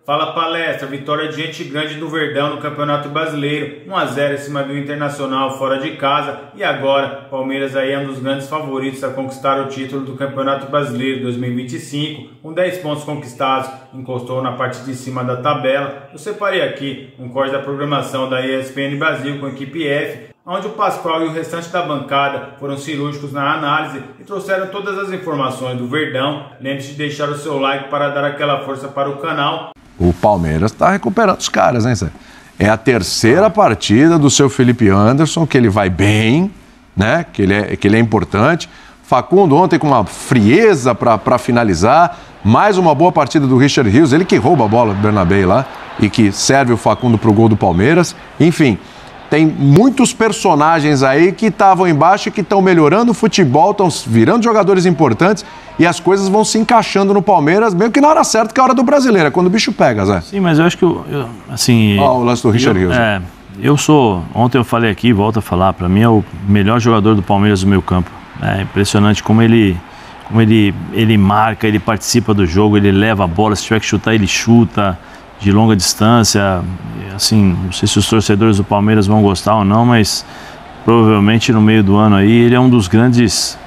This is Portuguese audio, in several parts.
Fala Palestra, vitória de gente grande do Verdão no Campeonato Brasileiro, 1 a 0 em cima do Internacional fora de casa, e agora Palmeiras aí é um dos grandes favoritos a conquistar o título do Campeonato Brasileiro 2025, com 10 pontos conquistados, encostou na parte de cima da tabela. Eu separei aqui um corte da programação da ESPN Brasil com a equipe F, onde o Pascoal e o restante da bancada foram cirúrgicos na análise e trouxeram todas as informações do Verdão. Lembre-se de deixar o seu like para dar aquela força para o canal. O Palmeiras está recuperando os caras, hein, Zé? É a terceira partida do seu Felipe Anderson, que ele vai bem, né? Que ele é importante. Facundo ontem com uma frieza para finalizar. Mais uma boa partida do Richard Rios, ele que rouba a bola do Bernabéu lá e que serve o Facundo para o gol do Palmeiras. Enfim, tem muitos personagens aí que estavam embaixo e que estão melhorando o futebol, estão virando jogadores importantes e as coisas vão se encaixando no Palmeiras, mesmo que na hora certa, que é a hora do brasileiro, é quando o bicho pega, Zé. Sim, mas eu acho que, assim... Ó, o lance do Richard Rios. Ontem eu falei aqui, volto a falar, para mim é o melhor jogador do Palmeiras do meio campo. É impressionante como ele marca, ele participa do jogo, ele leva a bola, se tiver que chutar, ele chuta de longa distância. Assim, não sei se os torcedores do Palmeiras vão gostar ou não, mas provavelmente no meio do ano aí ele é um dos grandes,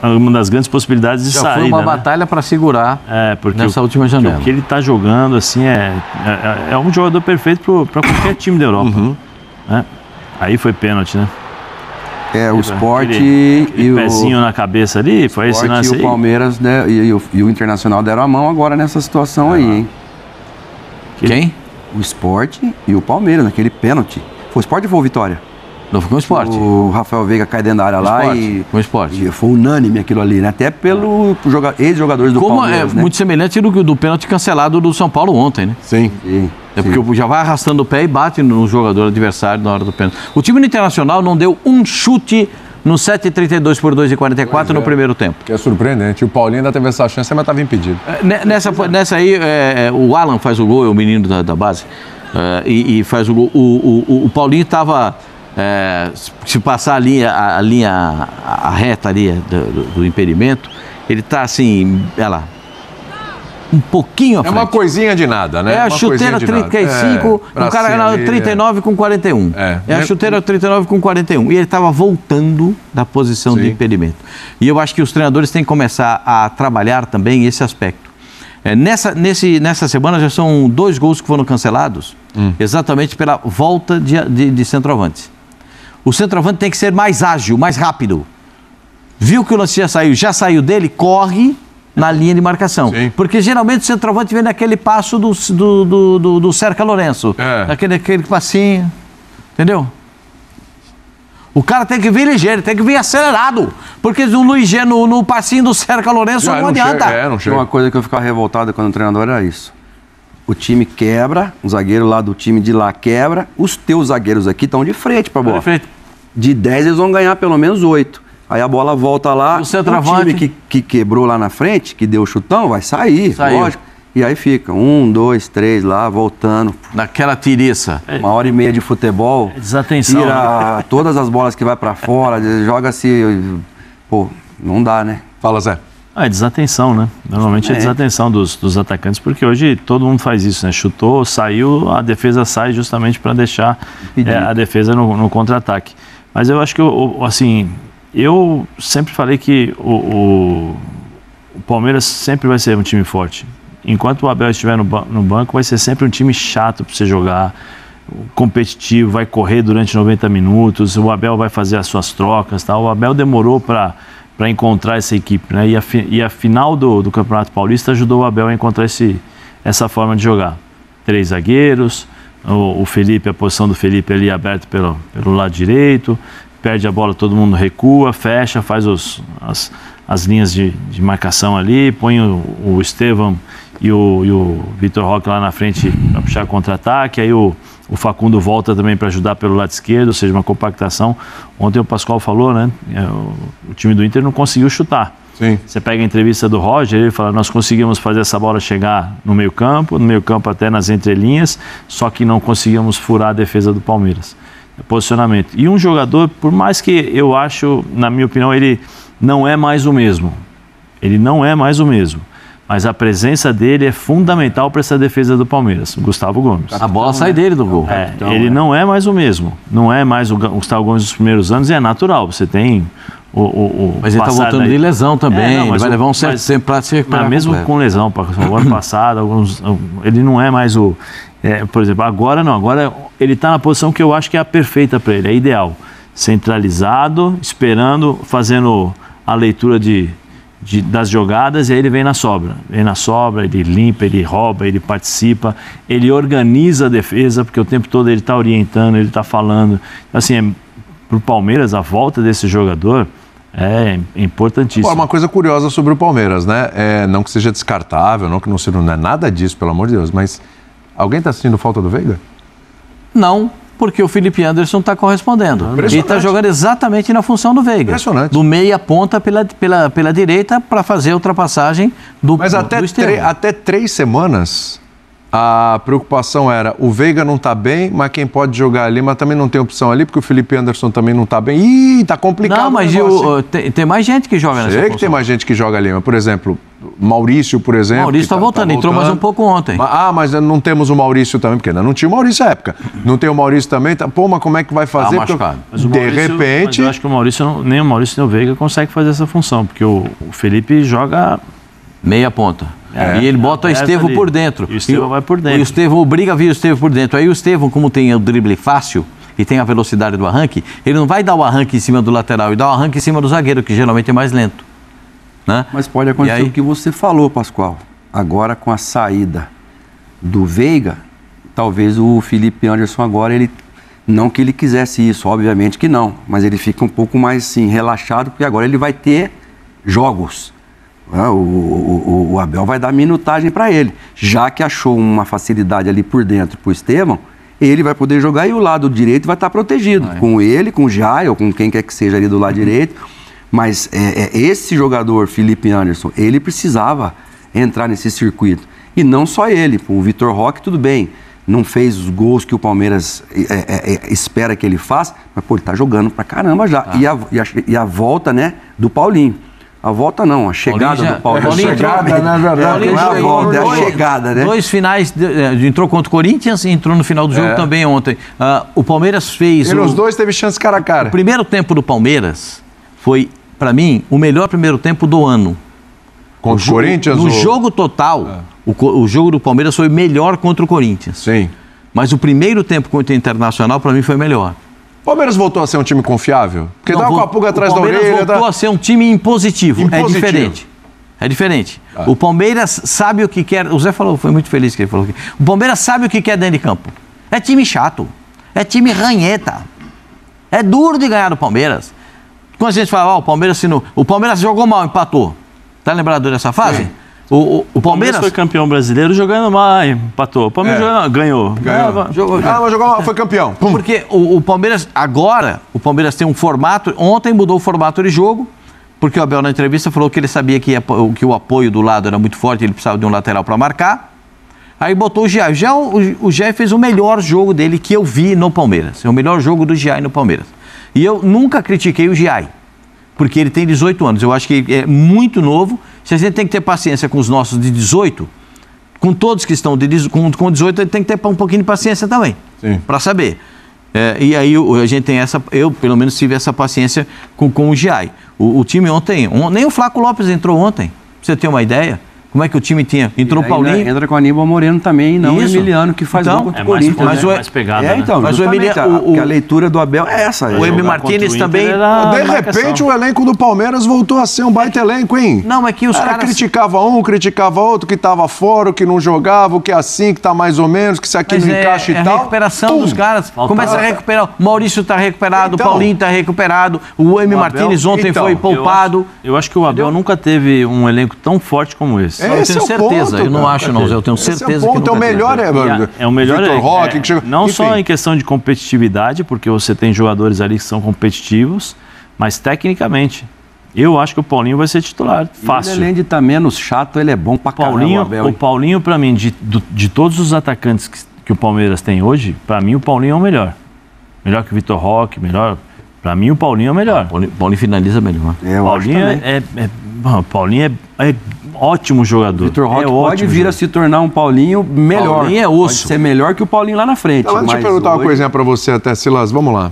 uma das grandes possibilidades de saída. Já foi uma batalha para segurar nessa última janela. O que ele está jogando assim é um jogador perfeito para qualquer time da Europa. Né? Aí foi pênalti, né? O Sport e o pezinho na cabeça ali, foi esse lance aí. O Palmeiras, né, e o Internacional deram a mão agora nessa situação aí, hein? Quem? O Sport e o Palmeiras, naquele pênalti. Foi o Sport ou foi o Vitória? Não, foi com o Sport. O Rafael Veiga cai dentro da área lá e... Com o Sport. E foi unânime aquilo ali, né? Até pelo ex-jogadores do Palmeiras, né? Muito semelhante do pênalti cancelado do São Paulo ontem, né? Sim. É porque já vai arrastando o pé e bate no jogador adversário na hora do pênalti. O time do Internacional não deu um chute no 7,32 por 2,44 no primeiro tempo. Que é surpreendente. O Paulinho ainda teve essa chance, mas estava impedido. Nessa aí, o Alan faz o gol, é o menino da base, e faz o gol. O Paulinho estava... se passar a reta ali do impedimento, ele está assim, um pouquinho à frente. É uma coisinha de nada, né? A chuteira 35, o cara era 39 com 41. A chuteira 39 com 41. E ele estava voltando da posição de impedimento. E eu acho que os treinadores têm que começar a trabalhar também esse aspecto. Nessa semana já são 2 gols que foram cancelados, exatamente pela volta de centroavante. O centroavante tem que ser mais ágil, mais rápido. Viu que o lance já saiu dele, corre na linha de marcação. Sim. Porque geralmente o centroavante vem naquele passo do Cerca Lourenço. Aquele passinho. Entendeu? O cara tem que vir ligeiro, tem que vir acelerado. Porque no passinho do Cerca Lourenço não adianta. Não chega. Uma coisa que eu ficava revoltado quando o treinador era isso. O time quebra, o zagueiro lá do time de lá quebra, os teus zagueiros aqui estão de frente pra bola. De 10 eles vão ganhar pelo menos 8. Aí a bola volta lá, o time que quebrou lá na frente, que deu o chutão, vai sair, lógico. E aí fica 1, 2, 3 lá, voltando. Naquela tiriça. 1h30 de futebol. Desatenção. Tira todas as bolas que vai pra fora, joga-se... Pô, não dá, né? Fala, Zé. É desatenção, né? Normalmente é desatenção dos atacantes, porque hoje todo mundo faz isso, né? Chutou, saiu, a defesa sai justamente para deixar a defesa no contra-ataque. Mas eu acho que, assim, eu sempre falei que o Palmeiras sempre vai ser um time forte. Enquanto o Abel estiver no banco, vai ser sempre um time chato para você jogar, competitivo, vai correr durante 90 minutos, o Abel vai fazer as suas trocas, tá? O Abel demorou para encontrar essa equipe, né? E a final do Campeonato Paulista ajudou o Abel a encontrar essa forma de jogar. 3 zagueiros, o Felipe, a posição do Felipe ali aberta pelo lado direito, perde a bola, todo mundo recua, fecha, faz as linhas de marcação ali, põe o Estevão e o Vitor Roque lá na frente para puxar contra-ataque, aí o Facundo volta também para ajudar pelo lado esquerdo, ou seja, uma compactação. Ontem o Pascoal falou, né? O time do Inter não conseguiu chutar. Sim. Você pega a entrevista do Roger, ele fala, nós conseguimos fazer essa bola chegar no meio campo até nas entrelinhas, só que não conseguimos furar a defesa do Palmeiras. Posicionamento. E um jogador, por mais que eu acho, na minha opinião, ele não é mais o mesmo. Ele não é mais o mesmo. Mas a presença dele é fundamental para essa defesa do Palmeiras, o Gustavo Gomes. A bola sai dele do gol. Ele não é mais o mesmo. Não é mais o Gustavo Gomes dos primeiros anos, e é natural. Você tem mas ele está voltando de lesão também, ele vai levar um certo tempo para se recuperar. Mas mesmo com lesão, o ano passado, ele não é mais o... por exemplo, agora não. Agora ele está na posição que eu acho que é a perfeita para ele, é ideal. Centralizado, esperando, fazendo a leitura das jogadas, e aí ele vem na sobra. Ele limpa, ele rouba, ele participa, ele organiza a defesa, porque o tempo todo ele está orientando, ele está falando. Assim, para o Palmeiras, a volta desse jogador é importantíssima. Uma coisa curiosa sobre o Palmeiras, né? Não que seja descartável, não que não é nada disso, pelo amor de Deus, mas alguém está sentindo falta do Veiga? Não, porque o Felipe Anderson está correspondendo. Ele está jogando exatamente na função do Veiga. Impressionante. Do meia ponta pela direita para fazer a ultrapassagem do Mas até 3 semanas, a preocupação era, o Veiga não está bem, mas quem pode jogar ali, mas também não tem opção ali, porque o Felipe Anderson também não está bem. Ih, tá complicado. Não, mas tem mais gente que joga nessa função. Sei que tem mais gente que joga ali, mas, por exemplo, Maurício, por exemplo... Maurício está voltando, entrou mais um pouco ontem. Mas não temos o Maurício também, porque ainda não tinha o Maurício na época. Não tem o Maurício também, mas como é que vai fazer? Machucado. Mas repente... Mas eu acho que nem o Maurício nem o Veiga consegue fazer essa função, porque o Felipe joga... Meia ponta. E ele bota o Estevão por dentro. E o Estevão vai por dentro. E o Estevão obriga a vir o Estevão por dentro. Aí o Estevão, como tem o drible fácil e tem a velocidade do arranque, ele não vai dar o arranque em cima do lateral, e dá o arranque em cima do zagueiro, que geralmente é mais lento. Né? Mas pode acontecer o que você falou, Pascoal. Agora, com a saída do Veiga, talvez o Felipe Anderson agora, não que ele quisesse isso, obviamente que não, mas ele fica um pouco mais assim, relaxado, porque agora ele vai ter jogos. O Abel vai dar minutagem para ele. Já que achou uma facilidade ali por dentro para o Estevão, ele vai poder jogar e o lado direito vai estar protegido. Com ele, com o Jai ou com quem quer que seja ali do lado direito. Mas esse jogador, Felipe Anderson, ele precisava entrar nesse circuito. E não só ele. O Vitor Roque, tudo bem, não fez os gols que o Palmeiras espera que ele faça, mas ele tá jogando pra caramba já. E a volta, né, do Paulinho. A volta não, a chegada do Paulinho. A chegada, na verdade. Não é a volta, é a chegada, né? 2 finais, entrou contra o Corinthians e entrou no final do jogo também ontem. O Palmeiras fez... Os dois teve chance cara a cara. O primeiro tempo do Palmeiras foi, para mim, o melhor primeiro tempo do ano. Contra o Corinthians? No jogo total, o jogo do Palmeiras foi melhor contra o Corinthians. Sim. Mas o primeiro tempo contra o Internacional, para mim, foi melhor. O Palmeiras voltou a ser um time confiável? Porque tava com a pulga atrás da orelha. O Palmeiras voltou a ser um time impositivo. É diferente. É diferente. O Palmeiras sabe o que quer... O Zé falou, foi muito feliz que ele falou aqui. O Palmeiras sabe o que quer dentro de campo. É time chato. É time ranheta. É duro de ganhar do Palmeiras. Quando a gente fala, o Palmeiras jogou mal, empatou. Tá lembrado dessa fase? Sim. O Palmeiras foi campeão brasileiro jogando mal, empatou. O Palmeiras ganhou. Mas jogou mal, foi campeão. Pum. Porque o Palmeiras, agora, o Palmeiras tem um formato, ontem mudou o formato de jogo, porque o Abel na entrevista falou que ele sabia que o apoio do lado era muito forte, ele precisava de um lateral para marcar. Aí botou o Giai. O Giai fez o melhor jogo dele que eu vi no Palmeiras. É o melhor jogo do Giai no Palmeiras. E eu nunca critiquei o Giai, porque ele tem 18 anos. Eu acho que é muito novo. Se a gente tem que ter paciência com os nossos de 18, com todos que estão com 18, ele tem que ter um pouquinho de paciência também, para saber. E aí a gente tem eu pelo menos tive essa paciência com o Giai. O time ontem, nem o Flaco Lopes entrou ontem, pra você ter uma ideia. Como é que o time tinha? Entrou o Paulinho. Entra com o Aníbal Moreno também, não o Emiliano, que faz gol contra o Corinthians. Mais pegada, né? Mas o Emiliano, a leitura do Abel é essa. O Emi Martínez também. De repente o elenco do Palmeiras voltou a ser um baita elenco, hein? Não, é que os caras... criticava um, criticava outro, que tava fora, o que não jogava, o que é assim, que tá mais ou menos, que isso aqui não encaixa e tal. É a recuperação dos caras. Começa a recuperar. O Maurício tá recuperado, o Paulinho tá recuperado, o Emi Martínez ontem foi poupado. Eu acho que o Abel nunca teve um elenco tão forte como esse. Eu tenho certeza. Eu não acho, não, Zé. Eu tenho certeza que o melhor é o melhor Vitor Roque, que chegou. Não só em questão de competitividade, porque você tem jogadores ali que são competitivos, mas tecnicamente. Eu acho que o Paulinho vai ser titular, fácil. Ele, além de estar menos chato, ele é bom pra caramba. O Paulinho, pra mim, de todos os atacantes que o Palmeiras tem hoje, pra mim o Paulinho é o melhor. Melhor que o Vitor Roque, melhor. Pra mim o Paulinho é o melhor. Paulinho finaliza melhor. Paulinho Paulinho ótimo jogador. Vitor Roque pode vir a se tornar um Paulinho melhor. Paulinho é osso. Pode ser melhor que o Paulinho lá na frente. Então, deixa eu perguntar uma coisinha para você até, Silas. Vamos lá.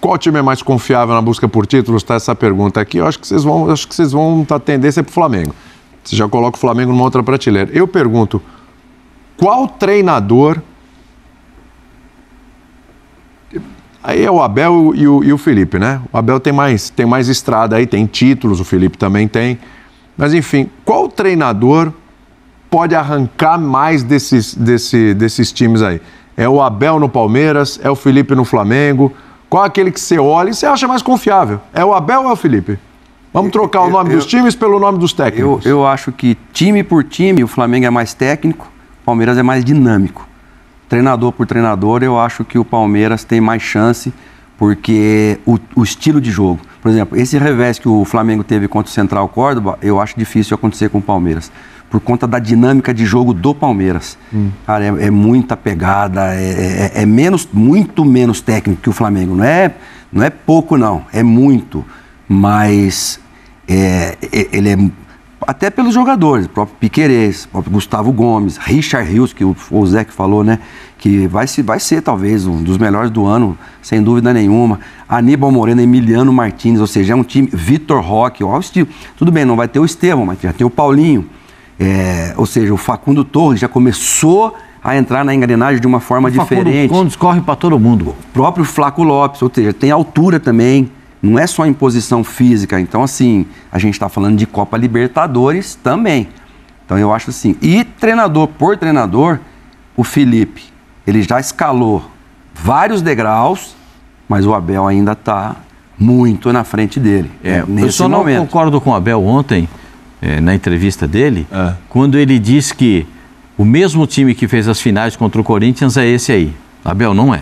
Qual time é mais confiável na busca por títulos? Tá essa pergunta aqui. Eu acho que vocês vão ter tendência para o Flamengo. Você já coloca o Flamengo numa outra prateleira. Eu pergunto, qual treinador... Aí é o Abel e o Felipe, né? O Abel tem mais estrada aí, tem títulos, o Felipe também tem. Mas, enfim, qual treinador pode arrancar mais desses times aí? É o Abel no Palmeiras? É o Felipe no Flamengo? Qual é aquele que você olha e você acha mais confiável? É o Abel ou é o Felipe? Vamos trocar o nome dos times pelo nome dos técnicos. Eu acho que time por time, o Flamengo é mais técnico, o Palmeiras é mais dinâmico. Treinador por treinador, eu acho que o Palmeiras tem mais chance, porque o estilo de jogo. Por exemplo, esse revés que o Flamengo teve contra o Central Córdoba, eu acho difícil acontecer com o Palmeiras, por conta da dinâmica de jogo do Palmeiras. Cara, é muita pegada, muito menos técnico que o Flamengo. Não é pouco, não, é muito. Mas ele é... Até pelos jogadores, o próprio Piquerez, o próprio Gustavo Gomes, Richard Rios, que o Zé que falou, né? Que vai ser talvez um dos melhores do ano, sem dúvida nenhuma. Aníbal Moreno, Emiliano Martins, ou seja, é um time. Vitor Roque, olha o estilo. Tudo bem, não vai ter o Estevão, mas já tem o Paulinho. Ou seja, o Facundo Torres já começou a entrar na engrenagem de uma forma diferente. O Facundo corre para todo mundo. O próprio Flaco Lopes, ou seja, tem altura também. Não é só em posição física. Então, assim, a gente está falando de Copa Libertadores também. Então, eu acho assim. E treinador por treinador, o Felipe, ele já escalou vários degraus, mas o Abel ainda está muito na frente dele. Eu só não concordo com o Abel ontem, na entrevista dele, quando ele disse que o mesmo time que fez as finais contra o Corinthians é esse aí. Abel, não é.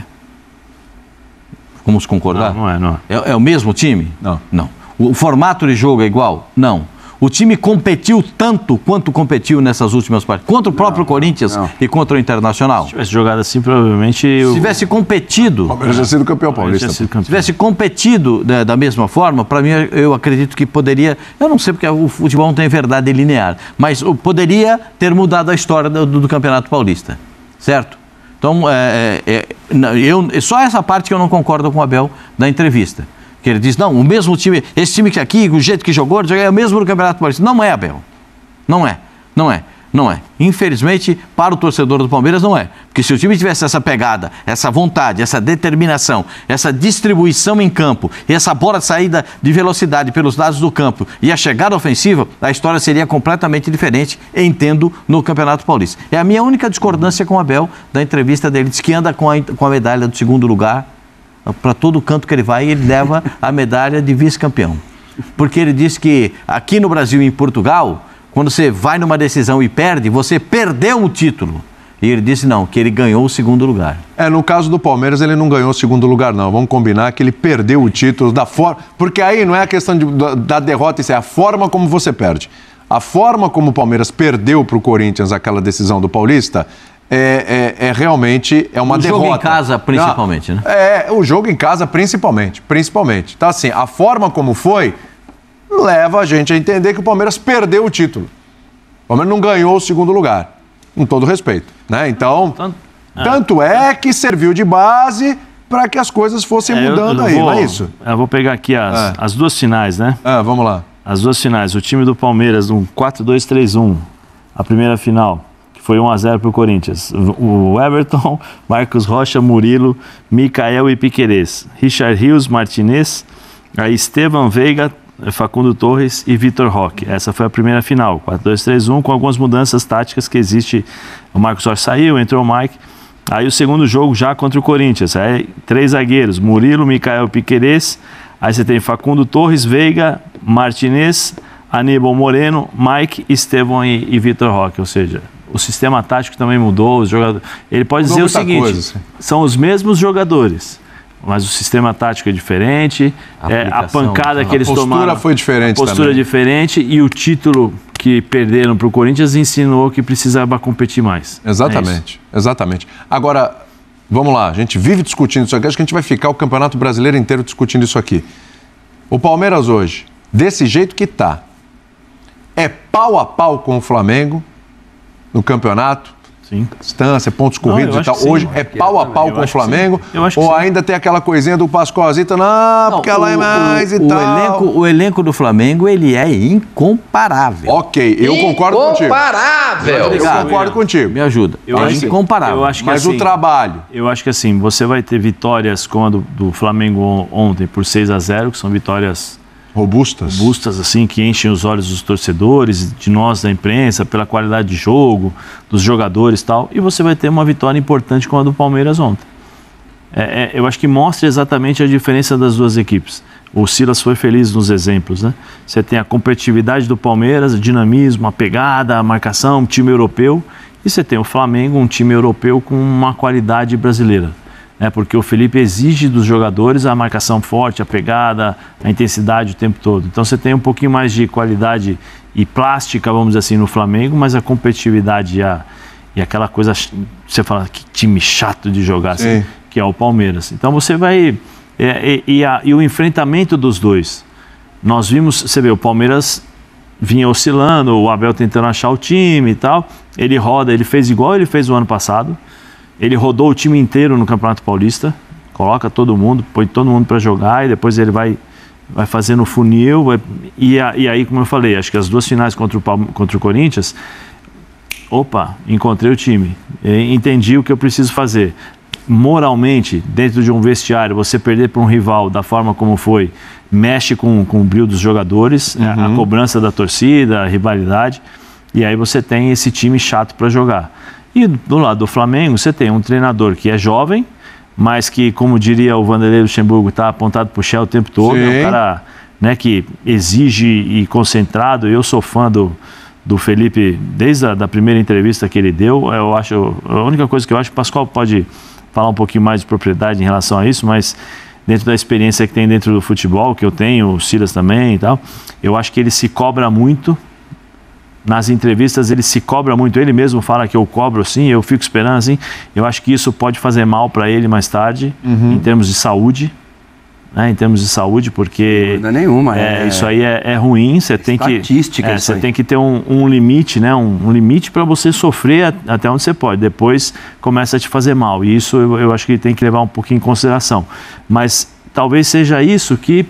Vamos concordar? Não é. É o mesmo time? Não. O formato de jogo é igual? Não. O time competiu tanto quanto competiu nessas últimas partidas. Contra o próprio Corinthians e contra o Internacional. Se tivesse jogado assim, provavelmente... Se tivesse competido... O Palmeiras já sido campeão paulista. Se tivesse competido da mesma forma, para mim, eu acredito que poderia... Eu não sei porque o futebol não tem verdade linear, mas poderia ter mudado a história do Campeonato Paulista. Certo? Então, só essa parte que eu não concordo com o Abel da entrevista. Que ele diz, não, o mesmo time, esse time que aqui, o jeito que jogou, é o mesmo no Campeonato Paulista. Não é, Abel. Não é. Infelizmente, para o torcedor do Palmeiras, não é. Porque se o time tivesse essa pegada, essa vontade, essa determinação, essa distribuição em campo, e essa bola de saída de velocidade pelos lados do campo e a chegada ofensiva, a história seria completamente diferente, entendo, no Campeonato Paulista. É a minha única discordância com o Abel, da entrevista dele. Diz que anda com a medalha do segundo lugar, para todo canto que ele vai, ele leva a medalha de vice-campeão. Porque ele diz que aqui no Brasil e em Portugal, quando você vai numa decisão e perde, você perdeu o título. E ele disse não, que ele ganhou o segundo lugar. No caso do Palmeiras, ele não ganhou o segundo lugar, não. Vamos combinar que ele perdeu o título da forma... Porque aí não é a questão da derrota, isso é a forma como você perde. A forma como o Palmeiras perdeu para o Corinthians aquela decisão do Paulista... realmente uma derrota. O jogo em casa, principalmente, né? O jogo em casa, principalmente. Então, assim, a forma como foi leva a gente a entender que o Palmeiras perdeu o título. O Palmeiras não ganhou o segundo lugar, com todo respeito, né? Então, tanto é que serviu de base para que as coisas fossem mudando não é isso? Eu vou pegar aqui as duas finais, né? Vamos lá. As duas finais. O time do Palmeiras, um 4-2-3-1, a primeira final... Foi 1-0 para o Corinthians. O Everton, Marcos Rocha, Murilo, Micael e Piquerez. Richard Rios, Martinez, aí Estevam Veiga, Facundo Torres e Vitor Roque. Essa foi a primeira final, 4-2-3-1, com algumas mudanças táticas que existe. O Marcos Rocha saiu, entrou o Mike. Aí o segundo jogo já contra o Corinthians. Aí 3 zagueiros, Murilo, Micael e Piquerez. Aí você tem Facundo Torres, Veiga, Martinez, Aníbal Moreno, Mike, Estevam e Vitor Roque, ou seja... O sistema tático também mudou, os jogadores... Ele pode dizer o seguinte, são os mesmos jogadores, mas o sistema tático é diferente, a pancada que eles tomaram... A postura foi diferente também. A postura diferente e o título que perderam para o Corinthians ensinou que precisava competir mais. Exatamente. Agora, vamos lá, a gente vive discutindo isso aqui, acho que a gente vai ficar o Campeonato Brasileiro inteiro discutindo isso aqui. O Palmeiras hoje, desse jeito que está, é pau a pau com o Flamengo no campeonato? Sim. Distância, pontos corridos e tal. Hoje é pau a pau com o Flamengo? Ou ainda tem aquela coisinha do Pascoalzito, não, porque ela é mais e tal. O elenco do Flamengo, ele é incomparável. Ok, eu concordo contigo. Incomparável! Eu concordo contigo. Me ajuda. Incomparável. Eu acho que mas assim, o trabalho... Eu acho que assim, você vai ter vitórias como a do Flamengo ontem por 6-0, que são vitórias... robustas, assim, que enchem os olhos dos torcedores, de nós da imprensa, pela qualidade de jogo, dos jogadores e tal. E você vai ter uma vitória importante como a do Palmeiras ontem. Eu acho que mostra exatamente a diferença das duas equipes. O Silas foi feliz nos exemplos, né? Você tem a competitividade do Palmeiras, o dinamismo, a pegada, a marcação, um time europeu. E você tem o Flamengo, um time europeu com uma qualidade brasileira. Porque o Felipe exige dos jogadores a marcação forte, a pegada, a intensidade o tempo todo. Então você tem um pouquinho mais de qualidade e plástica, vamos dizer assim, no Flamengo, mas a competitividade e aquela coisa, você fala, que time chato de jogar, assim, que é o Palmeiras. Então você vai... E o enfrentamento dos dois. Nós vimos, você vê, o Palmeiras vinha oscilando, o Abel tentando achar o time e tal. Ele roda, ele fez igual ele fez o ano passado. Ele rodou o time inteiro no Campeonato Paulista, coloca todo mundo, põe todo mundo para jogar e depois ele vai fazendo o funil. E aí, como eu falei, acho que as duas finais contra o Corinthians, encontrei o time, entendi o que eu preciso fazer. Moralmente, dentro de um vestiário, você perder para um rival da forma como foi, mexe com o brilho dos jogadores, a cobrança da torcida, a rivalidade, e aí você tem esse time chato para jogar. E do lado do Flamengo, você tem um treinador que é jovem, mas que, como diria o Vanderlei Luxemburgo, está apontado para o Shell o tempo todo. Sim. É um cara, né, que exige e concentrado. Eu sou fã do Felipe desde a primeira entrevista que ele deu. Eu acho, a única coisa que eu acho, o Pascoal pode falar um pouquinho mais de propriedade em relação a isso, mas dentro da experiência que tem dentro do futebol, que eu tenho, o Silas também e tal, eu acho que ele se cobra muito. Nas entrevistas ele se cobra muito, ele mesmo fala que eu cobro assim, eu fico esperando assim. Eu acho que isso pode fazer mal para ele mais tarde, em termos de saúde, né? Em termos de saúde, porque não é nenhuma, isso aí é ruim. Você tem que você tem que ter um limite, né? Um limite para você sofrer até onde você pode. Depois começa a te fazer mal. E isso eu acho que tem que levar um pouquinho em consideração. Mas talvez seja isso que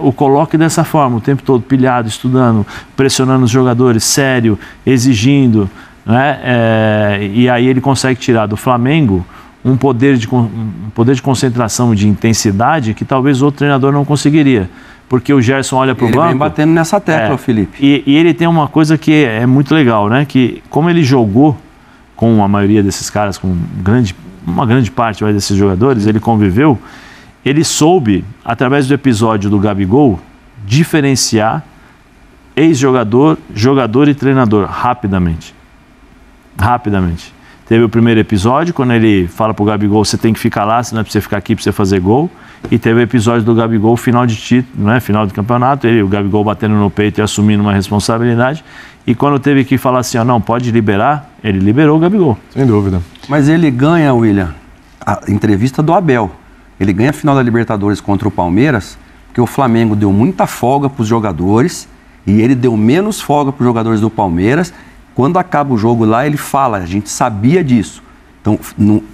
o coloque dessa forma, o tempo todo pilhado, estudando, pressionando os jogadores, sério, exigindo, né? E aí ele consegue tirar do Flamengo um poder de concentração, de intensidade que talvez outro treinador não conseguiria. Porque o Gerson olha para o banco... Ele vem batendo nessa tecla, Felipe. E ele tem uma coisa que é muito legal, né? Que como ele jogou com a maioria desses caras, com uma grande parte desses jogadores, ele conviveu... Ele soube, através do episódio do Gabigol, diferenciar ex-jogador, jogador e treinador rapidamente. Rapidamente. Teve o primeiro episódio, quando ele fala pro Gabigol, você tem que ficar lá, senão é pra você ficar aqui pra você fazer gol. E teve o episódio do Gabigol, final de título, né? Final do campeonato, o Gabigol batendo no peito e assumindo uma responsabilidade. E quando teve que falar assim, não, pode liberar, ele liberou o Gabigol. Sem dúvida. Mas ele ganha, William, a entrevista do Abel. Ele ganha a final da Libertadores contra o Palmeiras, porque o Flamengo deu muita folga para os jogadores e ele deu menos folga para os jogadores do Palmeiras. Quando acaba o jogo lá, ele fala, a gente sabia disso. Então,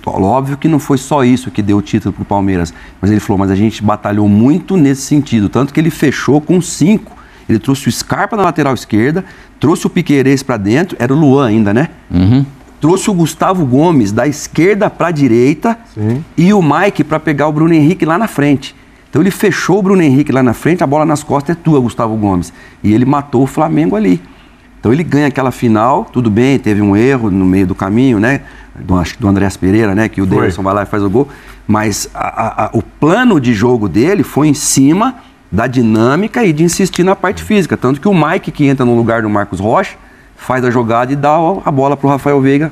óbvio que não foi só isso que deu o título para o Palmeiras, mas ele falou, mas a gente batalhou muito nesse sentido, tanto que ele fechou com 5. Ele trouxe o Scarpa na lateral esquerda, trouxe o Piquerez para dentro, era o Luan ainda, né? Trouxe o Gustavo Gomes da esquerda para a direita. Sim. E o Mike para pegar o Bruno Henrique lá na frente. Então ele fechou o Bruno Henrique lá na frente, a bola nas costas é tua, Gustavo Gomes. E ele matou o Flamengo ali. Então ele ganha aquela final, tudo bem, teve um erro no meio do caminho, né? Acho que do Andréas Pereira, né? Que o Davidson vai lá e faz o gol. Mas o plano de jogo dele foi em cima da dinâmica e de insistir na parte física. Tanto que o Mike, que entra no lugar do Marcos Rocha, faz a jogada e dá a bola para o Rafael Veiga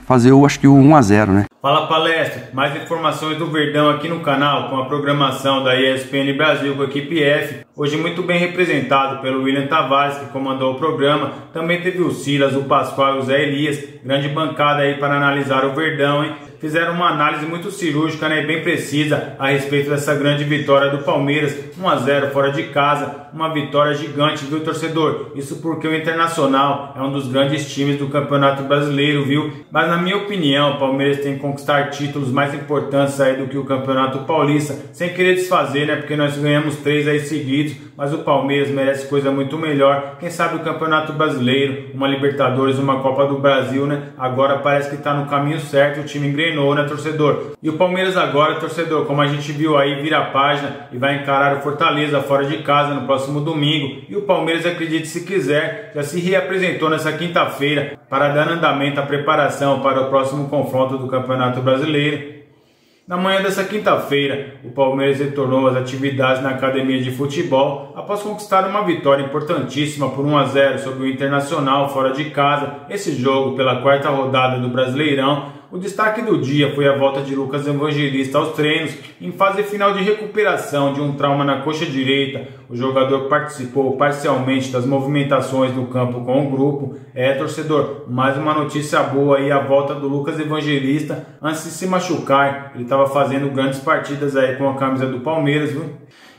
fazer, acho que o 1-0, né? Fala palestra, mais informações do Verdão aqui no canal com a programação da ESPN Brasil com a equipe F. Hoje muito bem representado pelo William Tavares, que comandou o programa. Também teve o Silas, o Pascoal e o Zé Elias. grande bancada aí para analisar o Verdão, hein? Fizeram uma análise muito cirúrgica, né, e bem precisa a respeito dessa grande vitória do Palmeiras, 1-0 fora de casa, uma vitória gigante, viu, torcedor? Isso porque o Internacional é um dos grandes times do Campeonato Brasileiro, viu? Mas na minha opinião, o Palmeiras tem que conquistar títulos mais importantes aí do que o Campeonato Paulista, sem querer desfazer, né, porque nós ganhamos 3 aí seguidos, mas o Palmeiras merece coisa muito melhor. Quem sabe o Campeonato Brasileiro, uma Libertadores, uma Copa do Brasil, né? Agora parece que está no caminho certo, o time engrenou, né, torcedor? E o Palmeiras agora, torcedor, como a gente viu aí, vira a página e vai encarar o Fortaleza fora de casa no próximo domingo. E o Palmeiras, acredite se quiser, já se reapresentou nessa quinta-feira para dar andamento à preparação para o próximo confronto do Campeonato Brasileiro. Na manhã dessa quinta-feira, o Palmeiras retornou às atividades na academia de futebol após conquistar uma vitória importantíssima por 1-0 sobre o Internacional fora de casa. Esse jogo pela 4ª rodada do Brasileirão. O destaque do dia foi a volta de Lucas Evangelista aos treinos em fase final de recuperação de um trauma na coxa direita. O jogador participou parcialmente das movimentações do campo com o grupo. Torcedor, mais uma notícia boa aí, a volta do Lucas Evangelista antes de se machucar. Ele estava fazendo grandes partidas aí com a camisa do Palmeiras, viu?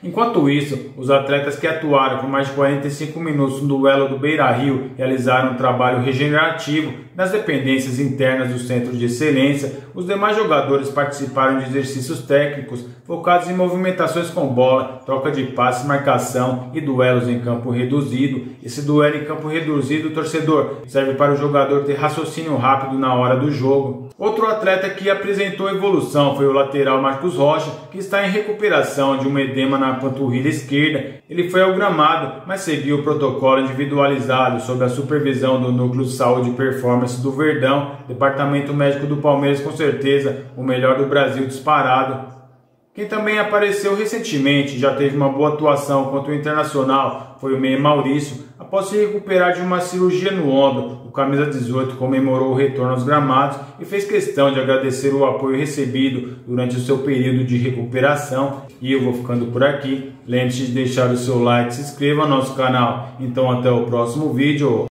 Enquanto isso, os atletas que atuaram por mais de 45 minutos no duelo do Beira-Rio realizaram um trabalho regenerativo nas dependências internas do Centro de Excelência. Os demais jogadores participaram de exercícios técnicos focados em movimentações com bola, troca de passes, marcação e duelos em campo reduzido. Esse duelo em campo reduzido, torcedor, serve para o jogador ter raciocínio rápido na hora do jogo. Outro atleta que apresentou evolução foi o lateral Marcos Rocha, que está em recuperação de um edema na panturrilha esquerda. Ele foi ao gramado, mas seguiu o protocolo individualizado sob a supervisão do Núcleo de Saúde e Performance do Verdão, Departamento Médico do Palmeiras, com certeza o melhor do Brasil disparado. Quem também apareceu recentemente, já teve uma boa atuação contra o Internacional, foi o meia Maurício. Após se recuperar de uma cirurgia no ombro, o camisa 18 comemorou o retorno aos gramados e fez questão de agradecer o apoio recebido durante o seu período de recuperação. E eu vou ficando por aqui. Lembre-se de deixar o seu like, se inscreva no nosso canal. Então até o próximo vídeo.